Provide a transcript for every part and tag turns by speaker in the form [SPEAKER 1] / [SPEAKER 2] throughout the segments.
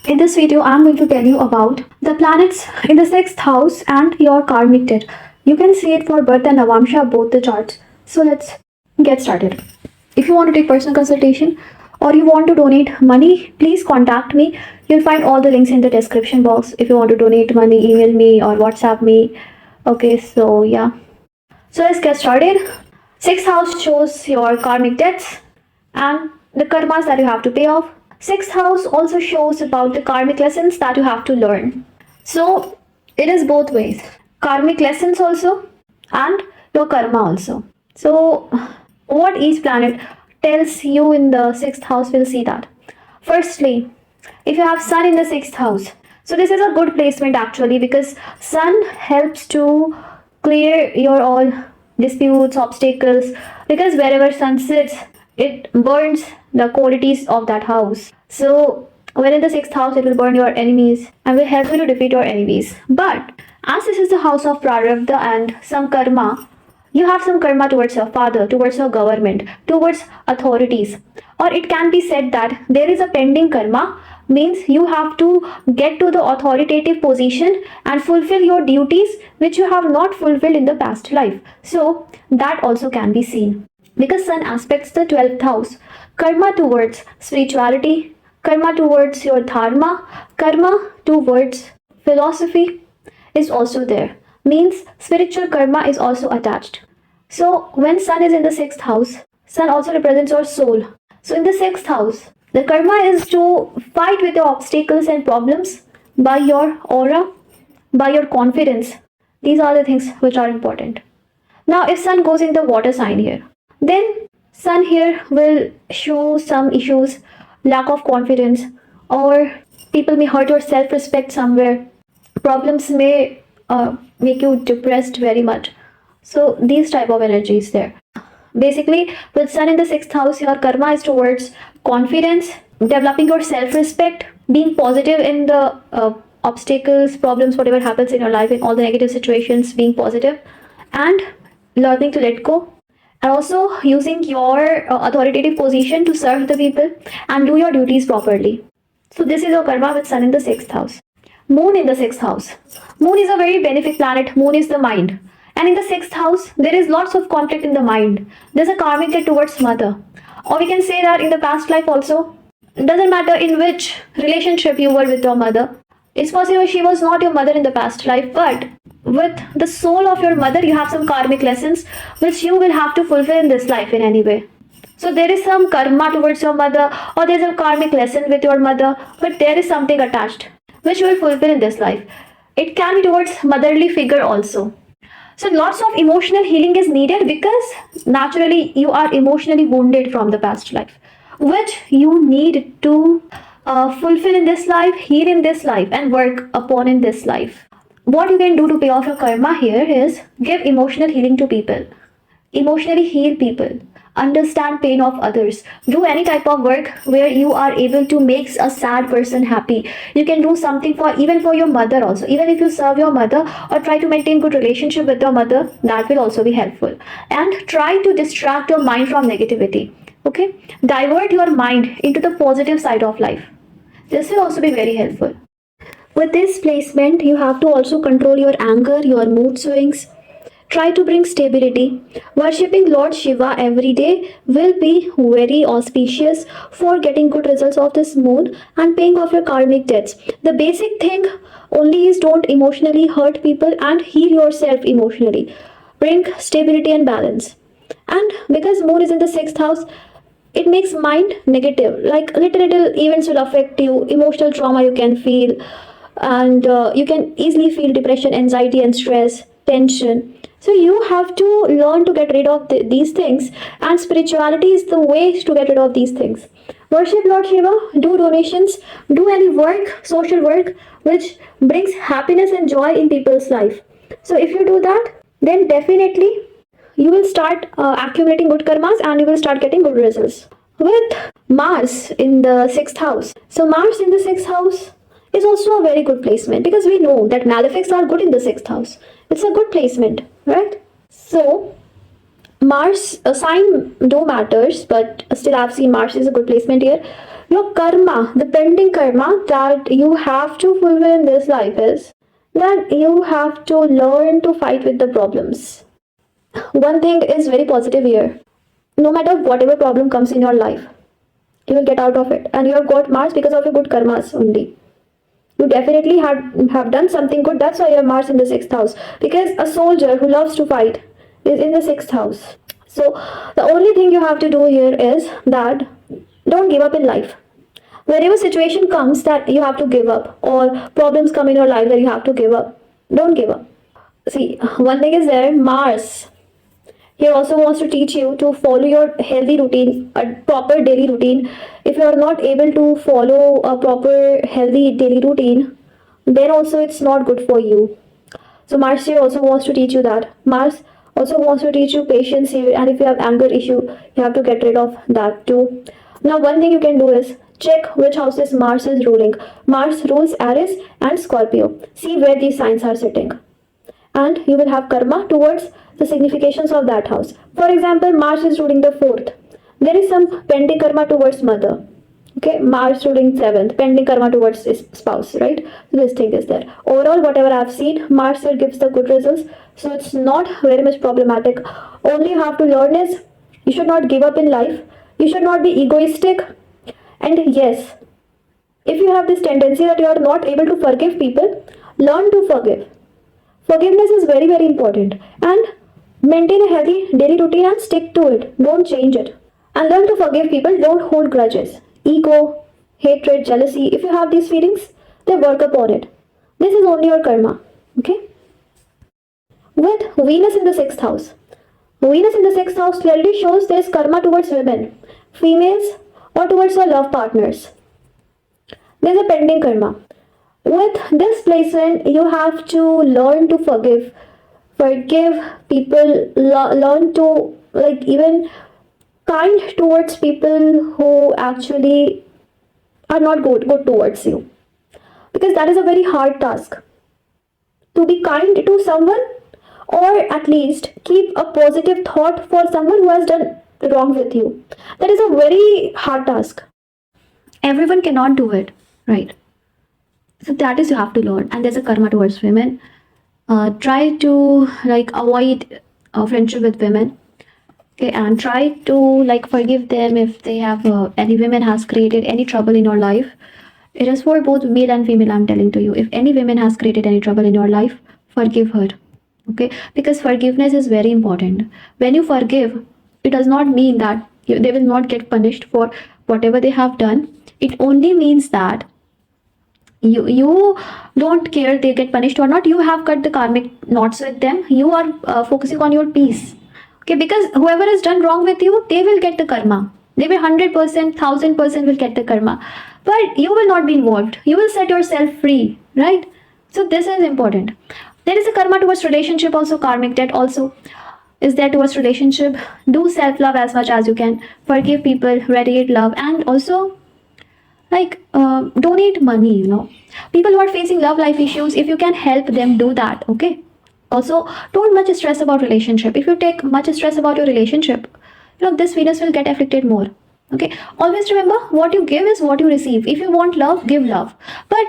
[SPEAKER 1] In this video, I'm going to tell you about the planets in the 6th house and your karmic debt. You can see it for birth and Navamsha, both the charts. So let's get started. If you want to take personal consultation or you want to donate money, please contact me. You'll find all the links in the description box. If you want to donate money, email me or WhatsApp me. Okay, so yeah. So let's get started. 6th house shows your karmic debts and the karmas that you have to pay off. 6th house also shows about the karmic lessons that you have to learn. So it is both ways. Karmic lessons also and your karma also. So what each planet tells you in the 6th house, we'll see that. Firstly, if you have sun in the 6th house, so this is a good placement actually, because sun helps to clear your all disputes, obstacles, because wherever sun sits, it burns the qualities of that house. So when in the 6th house, it will burn your enemies and will help you to defeat your enemies. But as this is the house of prarabdha and some karma, you have some karma towards your father, towards your government, towards authorities. Or it can be said that there is a pending karma, means you have to get to the authoritative position and fulfill your duties which you have not fulfilled in the past life. So that also can be seen. Because sun aspects the 12th house, karma towards spirituality, karma towards your dharma, karma towards philosophy is also there. Means spiritual karma is also attached. So when sun is in the 6th house, sun also represents your soul. So in the 6th house, the karma is to fight with your obstacles and problems by your aura, by your confidence. These are the things which are important. Now if sun goes in the water sign here, then sun here will show some issues, lack of confidence, or people may hurt your self-respect somewhere. Problems may make you depressed very much. So these type of energies there. Basically, with sun in the 6th house, your karma is towards confidence, developing your self-respect, being positive in the obstacles, problems, whatever happens in your life, in all the negative situations, being positive, and learning to let go, and also using your authoritative position to serve the people and do your duties properly. So this is your karma with sun in the 6th house. Moon in the 6th house. Moon is a very benefic planet. Moon is the mind. And in the 6th house, there is lots of conflict in the mind. There's a karmic debt towards mother. Or we can say that in the past life also, it doesn't matter in which relationship you were with your mother. It's possible she was not your mother in the past life, but with the soul of your mother, you have some karmic lessons which you will have to fulfill in this life in any way. So there is some karma towards your mother, or there's a karmic lesson with your mother, but there is something attached which you will fulfill in this life. It can be towards motherly figure also. So lots of emotional healing is needed because naturally you are emotionally wounded from the past life, which you need to fulfill in this life, heal in this life, and work upon in this life. What you can do to pay off your karma here is give emotional healing to people, emotionally heal people, understand pain of others, do any type of work where you are able to make a sad person happy. You can do something for even for your mother also. Even if you serve your mother or try to maintain good relationship with your mother, that will also be helpful. And try to distract your mind from negativity. Okay, divert your mind into the positive side of life. This will also be very helpful. With this placement, you have to also control your anger, your mood swings. Try to bring stability. Worshipping Lord Shiva every day will be very auspicious for getting good results of this moon and paying off your karmic debts. The basic thing only is don't emotionally hurt people and heal yourself emotionally. Bring stability and balance. And because moon is in the 6th house, it makes mind negative. Like little events will affect you, emotional trauma you can feel, and you can easily feel depression, anxiety, and stress, tension. So you have to learn to get rid of these things, and spirituality is the way to get rid of these things. Worship Lord Shiva, do donations, do any work, social work, which brings happiness and joy in people's life. So if you do that, then definitely you will start accumulating good karmas and you will start getting good results. With Mars in the 6th house. So Mars in the 6th house is also a very good placement, because we know that malefics are good in the 6th house. It's a good placement, right? So Mars sign do matters, but still I've seen Mars is a good placement here. Your karma, the pending karma that you have to fulfill in this life is that you have to learn to fight with the problems. One thing is very positive here. No matter whatever problem comes in your life, you will get out of it. And you have got Mars because of your good karmas only. You definitely have done something good. That's why you have Mars in the 6th house. Because a soldier who loves to fight is in the 6th house. So the only thing you have to do here is that don't give up in life. Whenever situation comes that you have to give up, or problems come in your life that you have to give up, don't give up. See, one thing is there, Mars here also wants to teach you to follow your healthy routine, a proper daily routine. If you are not able to follow a proper healthy daily routine, then also it's not good for you. So Mars here also wants to teach you that. Mars also wants to teach you patience here, and if you have anger issue, you have to get rid of that too. Now one thing you can do is check which houses Mars is ruling. Mars rules Aries and Scorpio. See where these signs are sitting, and you will have karma towards the significations of that house. For example, Mars is ruling the 4th. There is some pending karma towards mother. Okay, Mars ruling 7th, pending karma towards his spouse, right? So this thing is there. Overall, whatever I've seen, Mars here gives the good results. So it's not very much problematic. Only you have to learn is you should not give up in life. You should not be egoistic. And yes, if you have this tendency that you are not able to forgive people, learn to forgive. Forgiveness is very, very important. And maintain a healthy daily routine and stick to it. Don't change it. And learn to forgive people. Don't hold grudges. Ego, hatred, jealousy. If you have these feelings, then work upon it. This is only your karma. Okay? With Venus in the 6th house. Venus in the 6th house clearly shows there is karma towards women, females, or towards your love partners. There is a pending karma. With this placement, you have to learn to forgive people, learn to even kind towards people who actually are not good towards you, because that is a very hard task to be kind to someone, or at least keep a positive thought for someone who has done wrong with you. That is a very hard task. Everyone cannot do it, right? So that is you have to learn. And there's a karma towards women. Try to avoid friendship with women. Okay, and try to forgive them if they have any women has created any trouble in your life. It is for both male and female. I'm telling to you, if any woman has created any trouble in your life, forgive her. Okay, because forgiveness is very important. When you forgive, it does not mean that they will not get punished for whatever they have done. It only means that you don't care they get punished or not. You have cut the karmic knots with them. You are focusing on your peace. Okay, because whoever has done wrong with you, they will get the karma. They will 100%, 1000% will get the karma. But you will not be involved. You will set yourself free, right? So this is important. There is a karma towards relationship also. Karmic debt also is there towards relationship. Do self-love as much as you can. Forgive people, radiate love, and also donate money. People who are facing love life issues, if you can help them, do that. Okay, also don't much stress about relationship. If you take much stress about your relationship, this Venus will get afflicted more. Okay, always remember, what you give is what you receive. If you want love, give love, but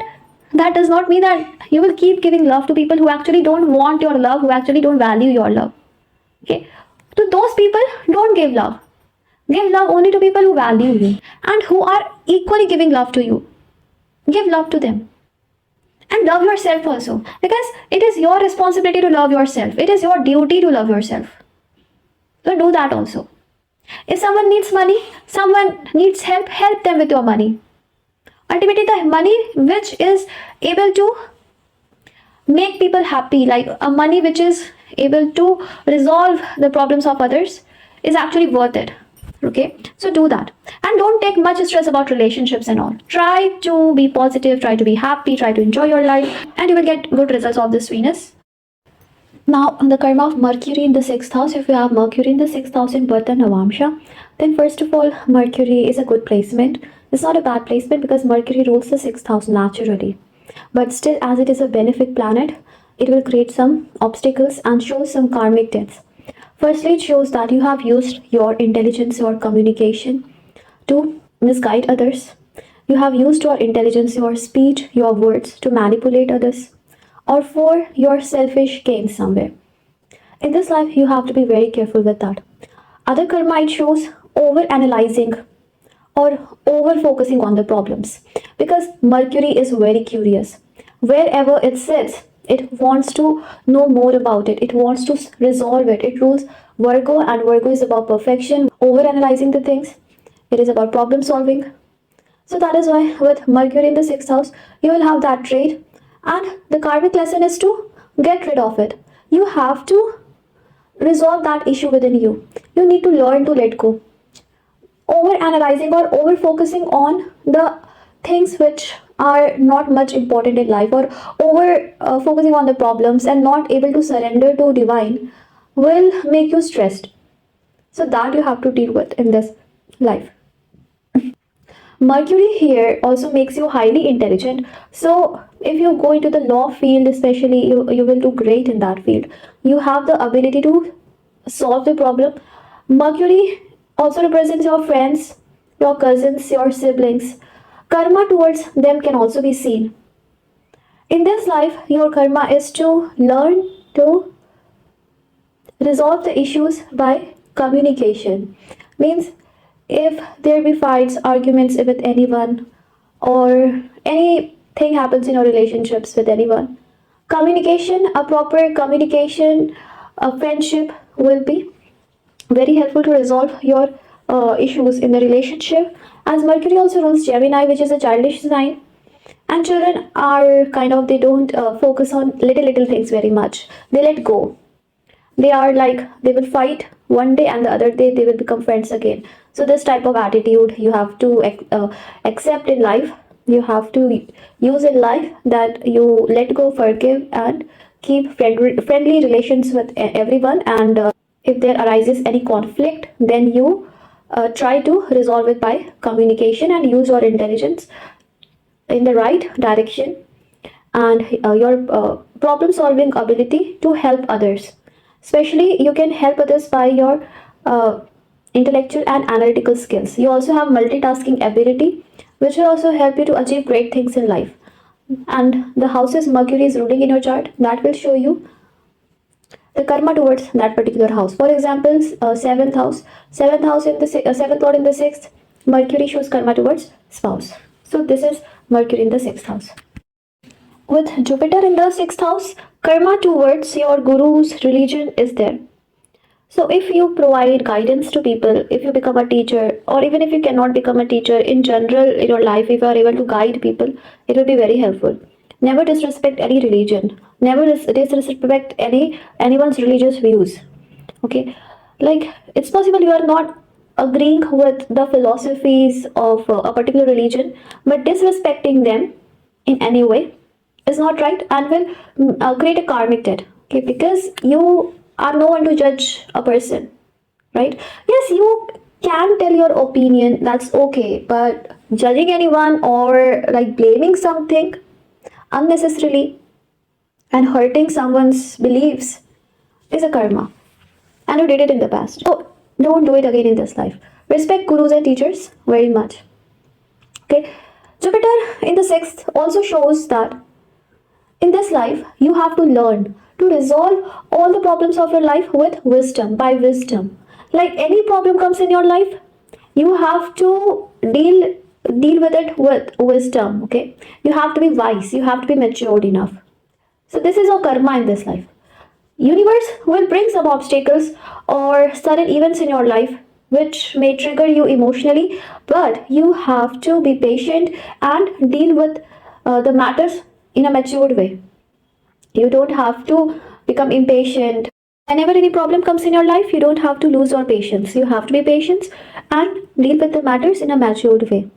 [SPEAKER 1] that does not mean that you will keep giving love to people who actually don't want your love, who actually don't value your love. Okay, to those people, don't give love. Give love only to people who value you and who are equally giving love to you. Give love to them. And love yourself also, because it is your responsibility to love yourself. It is your duty to love yourself. So do that also. If someone needs money, someone needs help, help them with your money. Ultimately, the money which is able to make people happy, like a money which is able to resolve the problems of others, is actually worth it. Okay, so do that, and don't take much stress about relationships and all. Try to be positive, try to be happy, try to enjoy your life, and you will get good results of this Venus. Now, the karma of Mercury in the 6th house. If you have Mercury in the 6th house in birth and Navamsha, then first of all, Mercury is a good placement. It's not a bad placement because Mercury rules the 6th house naturally. But still, as it is a benefic planet, it will create some obstacles and show some karmic debts. Firstly, it shows that you have used your intelligence, your communication to misguide others. you have used your intelligence, your speech, your words to manipulate others, or for your selfish gain somewhere. In this life, you have to be very careful with that. Other karma, it shows over analyzing or over focusing on the problems, because Mercury is very curious. Wherever it sits, it wants to know more about it, it wants to resolve it. It rules Virgo, and Virgo is about perfection, over analyzing the things. It is about problem solving. So that is why with Mercury in the 6th house, you will have that trait, and the karmic lesson is to get rid of it. You have to resolve that issue within you. You need to learn to let go. Over analyzing or over focusing on the things which are not much important in life, or over focusing on the problems and not able to surrender to divine, will make you stressed. So that you have to deal with in this life. Mercury here also makes you highly intelligent. So if you go into the law field, especially, you will do great in that field. You have the ability to solve the problem. Mercury also represents your friends, your cousins, your siblings. Karma towards them can also be seen. In this life, your karma is to learn to resolve the issues by communication. Means if there be fights, arguments with anyone, or anything happens in your relationships with anyone, communication, a proper communication, a friendship will be very helpful to resolve your issues in the relationship. As Mercury also rules Gemini, which is a childish sign, and children are kind of, they don't focus on little things very much. They let go. They are like, they will fight one day and the other day they will become friends again. So this type of attitude you have to accept in life. You have to use in life, that you let go, forgive, and keep friendly relations with everyone. And if there arises any conflict, then you try to resolve it by communication and use your intelligence in the right direction, and your problem solving ability to help others. Especially you can help others by your intellectual and analytical skills. You also have multitasking ability, which will also help you to achieve great things in life. And the houses Mercury is ruling in your chart, that will show you the karma towards that particular house. For example, seventh house in the seventh lord in the sixth, Mercury shows karma towards spouse. So this is Mercury in the sixth house. With Jupiter in the sixth house, karma towards your guru's religion is there. So if you provide guidance to people, if you become a teacher, or even if you cannot become a teacher, in general in your life, if you are able to guide people, it will be very helpful. Never disrespect any religion. Never disrespect anyone's religious views. Okay, like it's possible you are not agreeing with the philosophies of a particular religion, but disrespecting them in any way is not right, and will create a karmic debt. Okay, because you are no one to judge a person, right? Yes, you can tell your opinion, that's okay, but judging anyone or like blaming something unnecessarily and hurting someone's beliefs is a karma, and you did it in the past. So don't do it again in this life. Respect gurus and teachers very much. Okay, Jupiter in the sixth also shows that in this life, you have to learn to resolve all the problems of your life with wisdom, by wisdom. Like any problem comes in your life, you have to deal with it with wisdom. Okay, you have to be wise. You have to be matured enough. So this is your karma in this life. Universe will bring some obstacles or sudden events in your life which may trigger you emotionally, but you have to be patient and deal with the matters in a matured way. You don't have to become impatient. Whenever any problem comes in your life, you don't have to lose your patience. You have to be patient and deal with the matters in a matured way.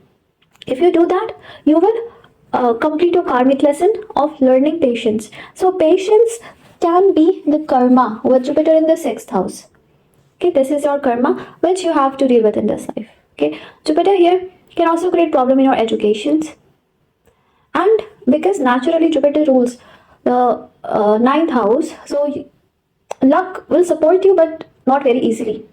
[SPEAKER 1] If you do that, you will complete your karmic lesson of learning patience. So patience can be the karma with Jupiter in the sixth house. Okay, this is your karma which you have to deal with in this life. Okay, Jupiter here can also create problem in your educations, and because naturally Jupiter rules the ninth house, so luck will support you, but not very easily.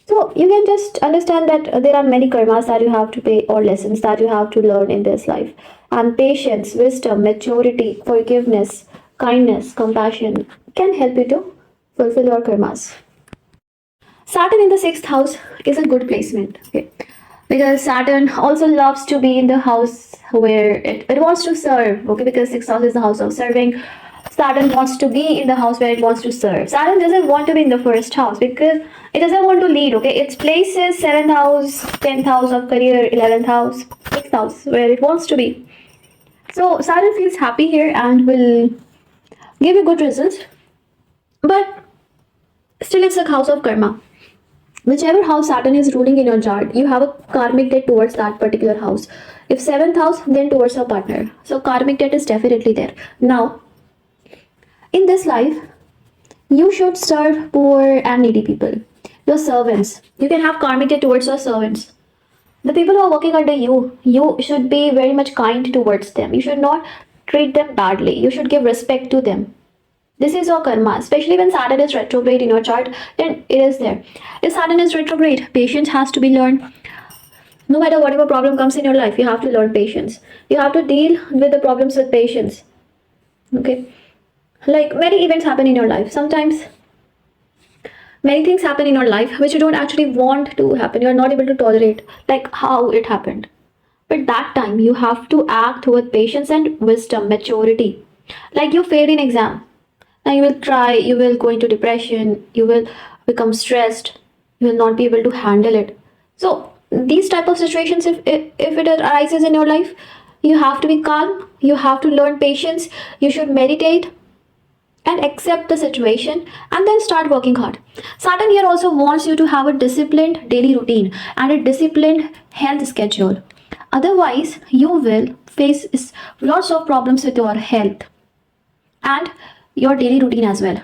[SPEAKER 1] So you can just understand that there are many karmas that you have to pay, or lessons that you have to learn in this life. And patience, wisdom, maturity, forgiveness, kindness, compassion can help you to fulfill your karmas. Saturn in the sixth house is a good placement. Okay. Because Saturn also loves to be in the house where it wants to serve. Okay, because sixth house is the house of serving. Saturn wants to be in the house where it wants to serve. Saturn doesn't want to be in the first house because it doesn't want to lead. Okay, its place is seventh house, 10th house of career, 11th house, sixth house where it wants to be. So Saturn feels happy here and will give you good results. But still, it's a house of karma. Whichever house Saturn is ruling in your chart, you have a karmic debt towards that particular house. If seventh house, then towards your partner. So karmic debt is definitely there. Now, in this life, you should serve poor and needy people. Your servants. You can have karmic debt towards your servants. The people who are working under you, you should be very much kind towards them. You should not treat them badly. You should give respect to them. This is your karma, especially when Saturn is retrograde in your chart, then it is there. If Saturn is retrograde, patience has to be learned. No matter whatever problem comes in your life, you have to learn patience. You have to deal with the problems with patience. Okay? Like many events happen in your life. Sometimes many things happen in your life which you don't actually want to happen. You're not able to tolerate, like how it happened. But that time you have to act with patience and wisdom, maturity. Like you failed in exam. Now you will try, you will go into depression, you will become stressed, you will not be able to handle it. So these type of situations, if it arises in your life, you have to be calm, you have to learn patience, you should meditate and accept the situation and then start working hard. Saturn here also wants you to have a disciplined daily routine and a disciplined health schedule. Otherwise, you will face lots of problems with your health and your daily routine as well.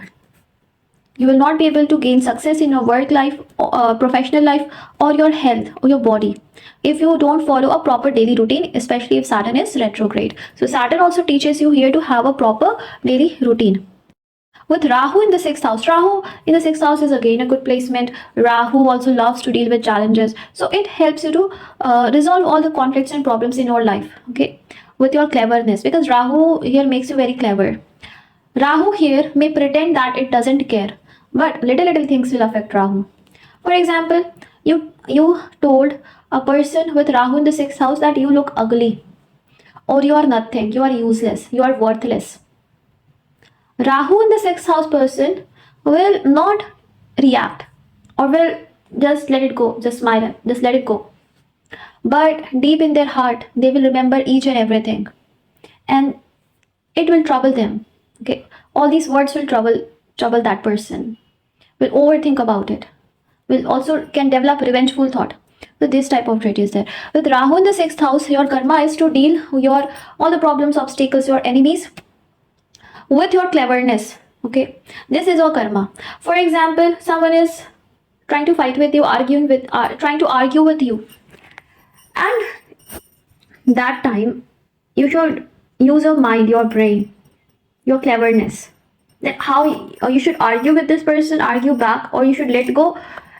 [SPEAKER 1] You will not be able to gain success in your work life, professional life, or your health or your body if you don't follow a proper daily routine, especially if Saturn is retrograde. So Saturn also teaches you here to have a proper daily routine. With Rahu in the sixth house, Rahu in the sixth house is again a good placement. Rahu also loves to deal with challenges, so it helps you to resolve all the conflicts and problems in your life. Okay, with your cleverness, because Rahu here makes you very clever. Rahu here may pretend that it doesn't care, but little things will affect Rahu. For example, you told a person with Rahu in the sixth house that you look ugly, or you are nothing, you are useless, you are worthless. Rahu in the sixth house person will not react, or will just let it go, just smile, just let it go. But deep in their heart, they will remember each and everything, and it will trouble them. Okay, all these words will trouble that person. Will overthink about it. Will also can develop revengeful thought. So this type of trait is there. With Rahu in the sixth house, your karma is to deal your all the problems, obstacles, your enemies with your cleverness. Okay, this is your karma. For example, someone is trying to fight with you, trying to argue with you, and that time you should use your mind, your brain, your cleverness. That how you should argue with this person, argue back, or you should let go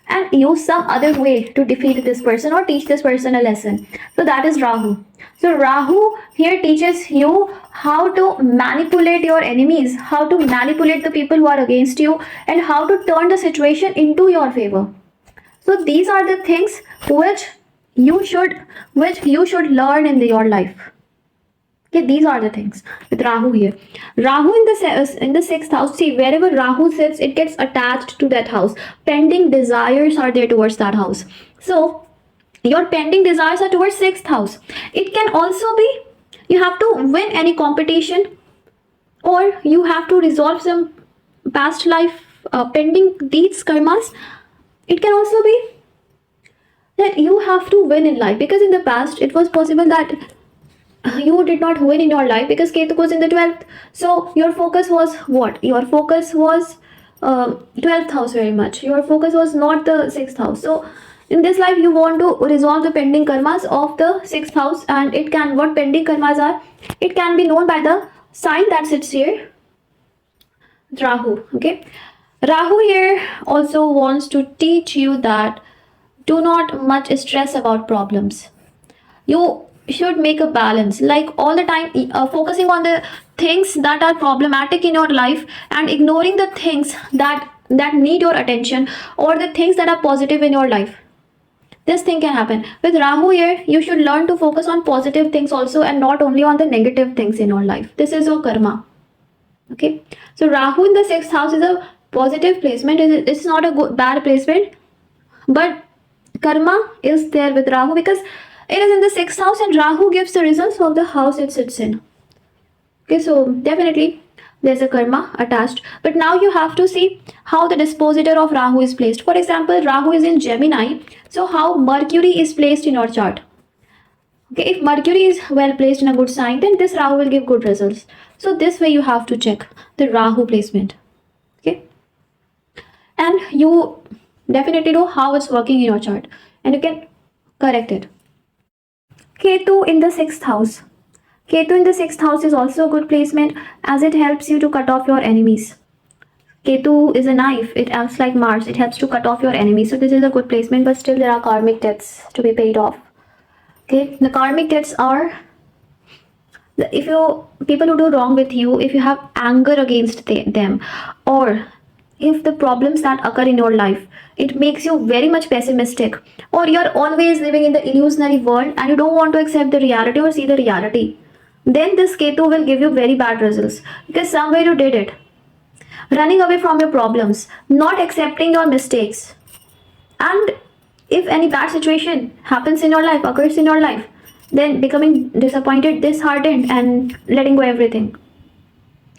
[SPEAKER 1] and use some other way to defeat this person or teach this person a lesson. So that is Rahu. So Rahu here teaches you how to manipulate your enemies, how to manipulate the people who are against you, and how to turn the situation into your favor. So these are the things which you should learn in your life. Okay, these are the things with Rahu here. Rahu in the sixth house. See, wherever Rahu sits, it gets attached to that house. Pending desires are there towards that house. So your pending desires are towards sixth house. It can also be you have to win any competition, or you have to resolve some past life pending these karmas. It can also be that you have to win in life, because in the past it was possible that you did not win in your life because Ketu was in the 12th. So your focus was what? Your focus was 12th house very much. Your focus was not the 6th house. So in this life you want to resolve the pending karmas of the 6th house, and it can, what pending karmas are, it can be known by the sign that sits here, Rahu. Okay, Rahu here also wants to teach you that do not much stress about problems. You should make a balance, like all the time focusing on the things that are problematic in your life and ignoring the things that need your attention, or the things that are positive in your life. This thing can happen with Rahu here. You should learn to focus on positive things also, and not only on the negative things in your life. This is your karma. Okay, so Rahu in the sixth house is a positive placement. It's not a bad placement, but karma is there with Rahu because it is in the sixth house, and Rahu gives the results of the house it sits in. Okay, so definitely there's a karma attached, but now you have to see how the dispositor of Rahu is placed. For example, Rahu is in Gemini, so how Mercury is placed in your chart. Okay, if Mercury is well placed in a good sign, then this Rahu will give good results. So this way you have to check the Rahu placement. Okay, and you definitely know how it's working in your chart, and you can correct it. Ketu in the sixth house. Ketu in the sixth house is also a good placement, as it helps you to cut off your enemies. Ketu is a knife. It acts like Mars. It helps to cut off your enemies. So this is a good placement, but still there are karmic debts to be paid off. Okay, the karmic debts are if you people who do wrong with you, if you have anger against them, or if the problems that occur in your life, it makes you very much pessimistic, or you're always living in the illusionary world and you don't want to accept the reality or see the reality, then this Ketu will give you very bad results, because somewhere you did it. Running away from your problems, not accepting your mistakes, and if any bad situation happens in your life, occurs in your life, then becoming disappointed, disheartened, and letting go everything.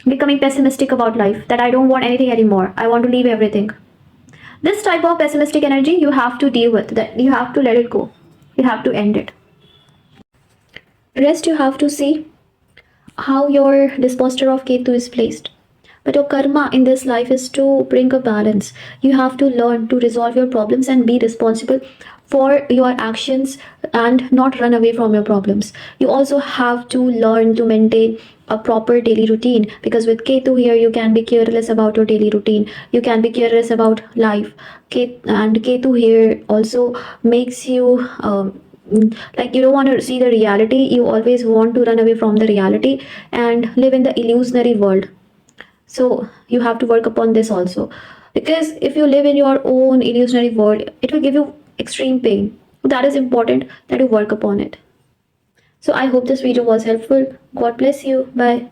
[SPEAKER 1] Becoming pessimistic about life, that I don't want anything anymore, I want to leave everything. This type of pessimistic energy you have to deal with, that you have to let it go, you have to end it. Rest, you have to see how your dispositor of Ketu is placed. But your karma in this life is to bring a balance. You have to learn to resolve your problems and be responsible for your actions and not run away from your problems. You also have to learn to maintain a proper daily routine, because with Ketu here you can be careless about your daily routine. You can be careless about life. And Ketu here also makes you like you don't want to see the reality. You always want to run away from the reality and live in the illusionary world. So you have to work upon this also, because if you live in your own illusionary world, it will give you extreme pain. That is important that you work upon it. So I hope this video was helpful. God bless you. Bye.